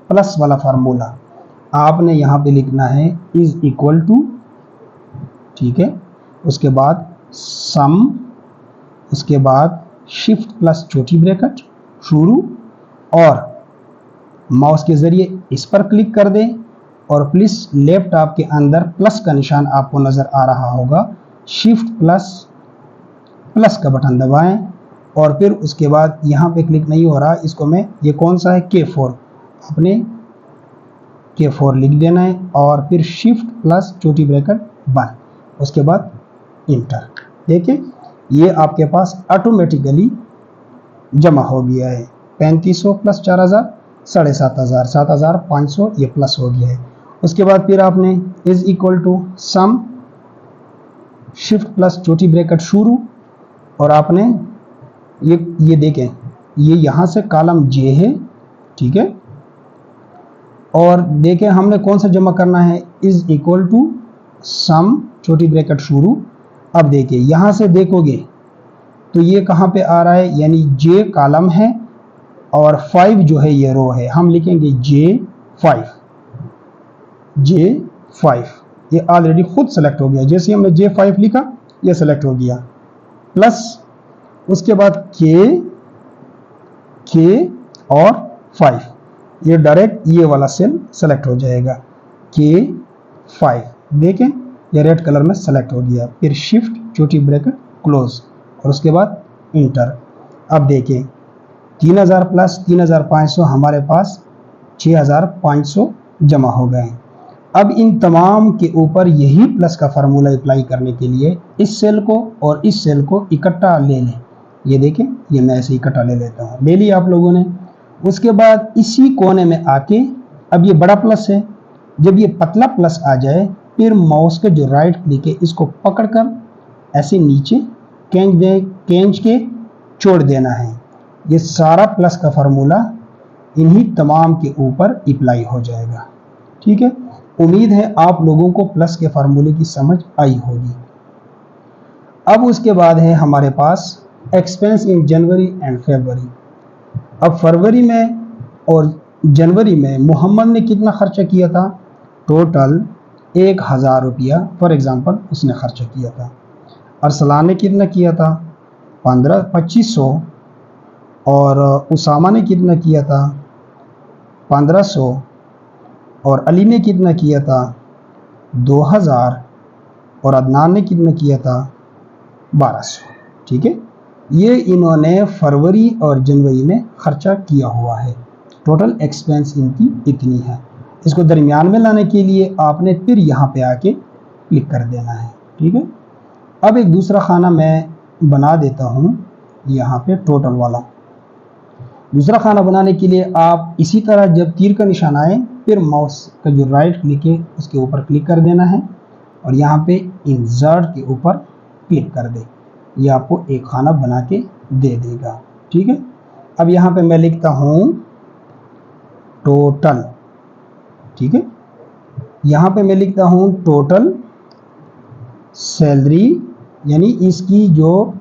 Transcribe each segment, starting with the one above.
Plus वाला formula आपने यहाँ पे लिखना है, इज इक्वल टू, ठीक है, उसके बाद सम, उसके बाद शिफ्ट प्लस छोटी ब्रैकेट शुरू, और माउस के जरिए इस पर क्लिक कर दें और प्लीज लैपटॉप के अंदर प्लस का निशान आपको नजर आ रहा होगा, शिफ्ट प्लस प्लस का बटन दबाएं और फिर उसके बाद यहाँ पे क्लिक नहीं हो रहा, इसको मैं, ये कौन सा है, K4, आपने K4 लिख देना है और फिर शिफ्ट प्लस छोटी ब्रैकेट बंद, उसके बाद इंटर। देखिए ये आपके पास ऑटोमेटिकली जमा हो गया है। 3500 प्लस 4000 7500, 7500 ये प्लस हो गया है। उसके बाद फिर आपने is equal to sum shift plus छोटी ब्रैकेट शुरू, और आपने ये देखें, ये यहाँ से कॉलम जे है, ठीक है, और देखें हमने कौन सा जमा करना है, इज इक्वल टू सम छोटी ब्रैकेट शुरू। अब देखिए यहाँ से देखोगे तो ये कहाँ पे आ रहा है, यानी जे कॉलम है और 5 जो है ये रो है, हम लिखेंगे J5, ये ऑलरेडी खुद सेलेक्ट हो गया, जैसे हमने J5 लिखा ये सेलेक्ट हो गया, प्लस उसके बाद K और 5, ये डायरेक्ट ये वाला सेल सेलेक्ट हो जाएगा, K5, देखें ये रेड कलर में सेलेक्ट हो गया, फिर शिफ्ट छोटी ब्रैकेट क्लोज और उसके बाद इंटर। अब देखें 3000 प्लस 3500 हमारे पास 6500 जमा हो गए। अब इन तमाम के ऊपर यही प्लस का फार्मूला अप्लाई करने के लिए इस सेल को और इस सेल को इकट्ठा ले लें। ये देखें, ये मैं ऐसे इकट्ठा ले लेता हूँ, ले लिया आप लोगों ने। उसके बाद इसी कोने में आके, अब ये बड़ा प्लस है, जब ये पतला प्लस आ जाए फिर माउस के जो राइट क्लिक है इसको पकड़कर ऐसे नीचे खींच के छोड़ देना है। ये सारा प्लस का फार्मूला इन्हीं तमाम के ऊपर अप्लाई हो जाएगा, ठीक है। उम्मीद है आप लोगों को प्लस के फार्मूले की समझ आई होगी। अब उसके बाद है हमारे पास एक्सपेंस इन जनवरी एंड फरवरी। अब फरवरी में और जनवरी में मोहम्मद ने कितना खर्चा किया था, टोटल 1000 रुपया फॉर एग्जांपल उसने खर्चा किया था। अरसलान ने कितना किया था, 2500, और उसामा ने कितना किया था, 1500, और अली ने कितना किया था, 2000, और अदनान ने कितना किया था, 1200, ठीक है। ये इन्होंने फरवरी और जनवरी में खर्चा किया हुआ है। टोटल एक्सपेंस इनकी इतनी है। इसको दरमियान में लाने के लिए आपने फिर यहाँ पे आके क्लिक कर देना है, ठीक है। अब एक दूसरा खाना मैं बना देता हूँ यहाँ पे टोटल वाला। दूसरा खाना बनाने के लिए आप इसी तरह जब तीर का निशान आए फिर माउस का जो राइट क्लिक है उसके ऊपर क्लिक कर देना है और यहाँ पे इंसर्ट के ऊपर क्लिक कर दे। ये आपको एक खाना बना के दे देगा, ठीक है। अब यहाँ पे मैं लिखता हूँ टोटल, ठीक है। यहाँ पे मैं लिखता हूँ टोटल सैलरी, यानी इसकी जो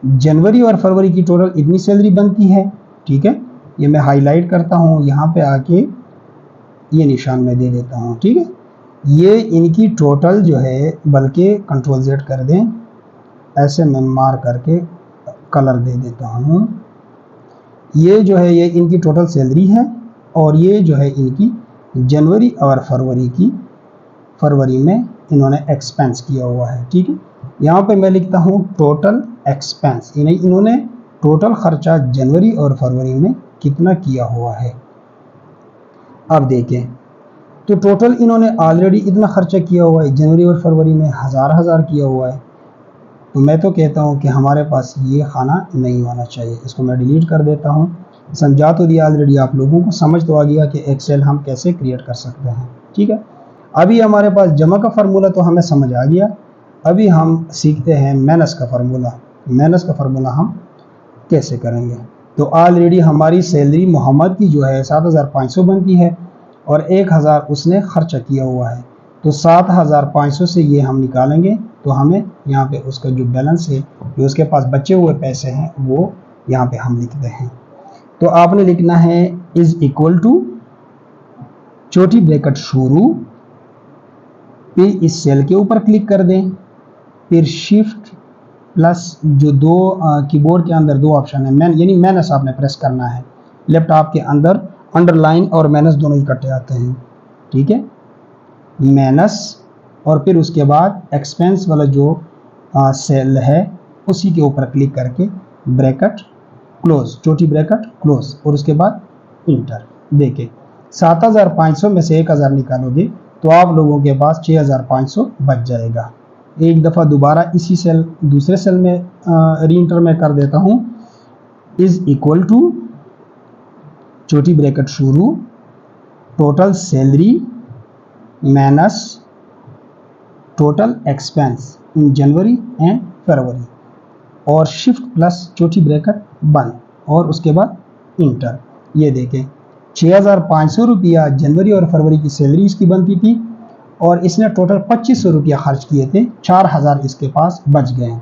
जनवरी और फरवरी की टोटल इतनी सैलरी बनती है, ठीक है। ये मैं हाईलाइट करता हूँ, यहाँ पे आके ये निशान में दे देता हूँ, ठीक है। ये इनकी टोटल जो है, बल्कि कंट्रोल Z कर दें, ऐसे मैं मार करके कलर दे देता हूँ। ये जो है ये इनकी टोटल सैलरी है और ये जो है इनकी जनवरी और फरवरी में इन्होंने एक्सपेंस किया हुआ है, ठीक है। यहाँ पे मैं लिखता हूँ टोटल एक्सपेंस, यानी इन्होंने टोटल खर्चा जनवरी और फरवरी में कितना किया हुआ है। अब देखें तो टोटल इन्होंने ऑलरेडी इतना खर्चा किया हुआ है, जनवरी और फरवरी में हजार किया हुआ है। तो मैं तो कहता हूँ कि हमारे पास ये खाना नहीं होना चाहिए, इसको मैं डिलीट कर देता हूँ। समझा तो दिया ऑलरेडी, आप लोगों को समझ तो आ गया कि एक्सेल हम कैसे क्रिएट कर सकते हैं, ठीक है। अभी हमारे पास जमा का फार्मूला तो हमें समझ आ गया। अभी हम सीखते हैं माइनस का फार्मूला। माइनस का फार्मूला हम कैसे करेंगे। तो ऑलरेडी हमारी सैलरी मोहम्मद की जो है 7500 बनती है और 1000 उसने खर्चा किया हुआ है, तो 7500 से ये हम निकालेंगे तो हमें यहाँ पे उसका जो बैलेंस है, जो उसके पास बचे हुए पैसे हैं, वो यहाँ पे हम लिखते हैं। तो आपने लिखना है इज इक्वल टू छोटी ब्रैकेट शुरू, फिर इस सेल के ऊपर क्लिक कर दें, फिर शिफ्ट प्लस जो दो कीबोर्ड के अंदर दो ऑप्शन है, यानी माइनस आपने प्रेस करना है। लैपटॉप के अंदर अंडरलाइन और माइनस दोनों इकट्ठे आते हैं, ठीक है। माइनस और फिर उसके बाद एक्सपेंस वाला जो सेल है उसी के ऊपर क्लिक करके ब्रैकेट क्लोज, छोटी ब्रैकेट क्लोज, और उसके बाद इंटर। देखें 7500 में से 1000 निकालोगे तो आप लोगों के पास 6500 बच जाएगा। एक दफ़ा दोबारा इसी सेल दूसरे सेल में री इंटर में कर देता हूँ, इज इक्वल टू छोटी ब्रैकेट शुरू, total salary minus total expense in जनवरी एंड फरवरी, और शिफ्ट प्लस छोटी ब्रैकेट बंद, और उसके बाद इंटर। ये देखें 6500 रुपया जनवरी और फरवरी की सैलरी इसकी बनती थी, और इसने टोटल 2500 रुपया खर्च किए थे, 4000 इसके पास बच गए।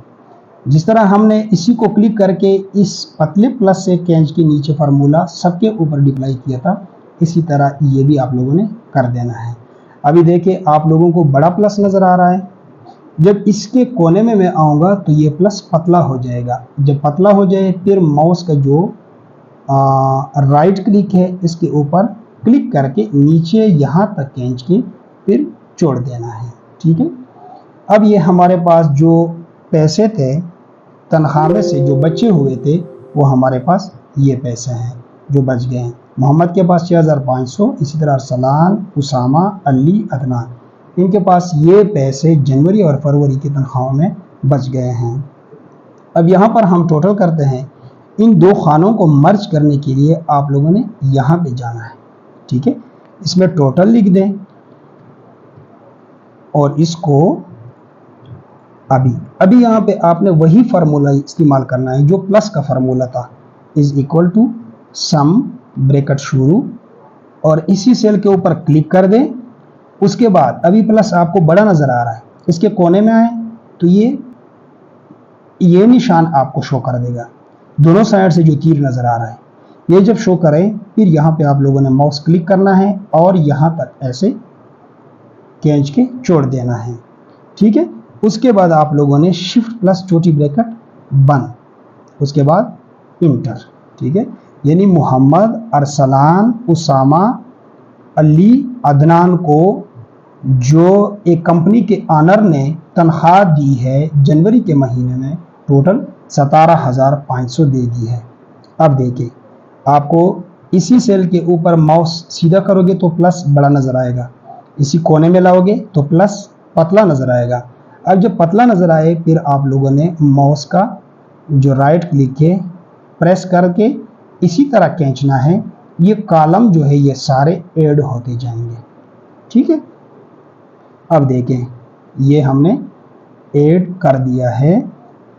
जिस तरह हमने इसी को क्लिक करके इस पतले प्लस से कैंच के नीचे फार्मूला सबके ऊपर डिप्लाई किया था, इसी तरह ये भी आप लोगों ने कर देना है। अभी देखिए आप लोगों को बड़ा प्लस नज़र आ रहा है, जब इसके कोने में मैं आऊँगा तो ये प्लस पतला हो जाएगा। जब पतला हो जाए फिर माउस का जो राइट क्लिक है इसके ऊपर क्लिक करके नीचे यहाँ तक खींच के फिर छोड़ देना है, ठीक है। अब ये हमारे पास जो पैसे थे तनख्वाह में से जो बचे हुए थे वो हमारे पास ये पैसे हैं जो बच गए हैं। मोहम्मद के पास 6500, इसी तरह अरसलान, उसामा, अली, अदनान, इनके पास ये पैसे जनवरी और फरवरी की तनख्वाहों में बच गए हैं। अब यहाँ पर हम टोटल करते हैं। इन दो खानों को मर्ज करने के लिए आप लोगों ने यहाँ पे जाना है, ठीक है। इसमें टोटल लिख दें और इसको अभी यहाँ पे आपने वही फार्मूला इस्तेमाल करना है जो प्लस का फार्मूला था, is equal to sum bracket शुरू, और इसी सेल के ऊपर क्लिक कर दें। उसके बाद अभी प्लस आपको बड़ा नजर आ रहा है, इसके कोने में आए तो ये निशान आपको शो कर देगा, दोनों साइड से जो तीर नजर आ रहा है ये जब शो करे फिर यहाँ पे आप लोगों ने माउस क्लिक करना है और यहाँ तक ऐसे खींच के छोड़ देना है, ठीक है। उसके बाद आप लोगों ने शिफ्ट प्लस छोटी ब्रैकेट बंद, उसके बाद इंटर, ठीक है। यानी मोहम्मद, अरसलान, उसामा, अली, अदनान को जो एक कंपनी के ऑनर ने तनख्वाह दी है जनवरी के महीने में टोटल 17,500 दे दी है। अब देखिए आपको इसी सेल के ऊपर माउस सीधा करोगे तो प्लस बड़ा नजर आएगा, इसी कोने में लाओगे तो प्लस पतला नजर आएगा। अब जब पतला नजर आए फिर आप लोगों ने माउस का जो राइट क्लिक है प्रेस करके इसी तरह खींचना है, ये कॉलम जो है ये सारे ऐड होते जाएंगे, ठीक है। अब देखें ये हमने ऐड कर दिया है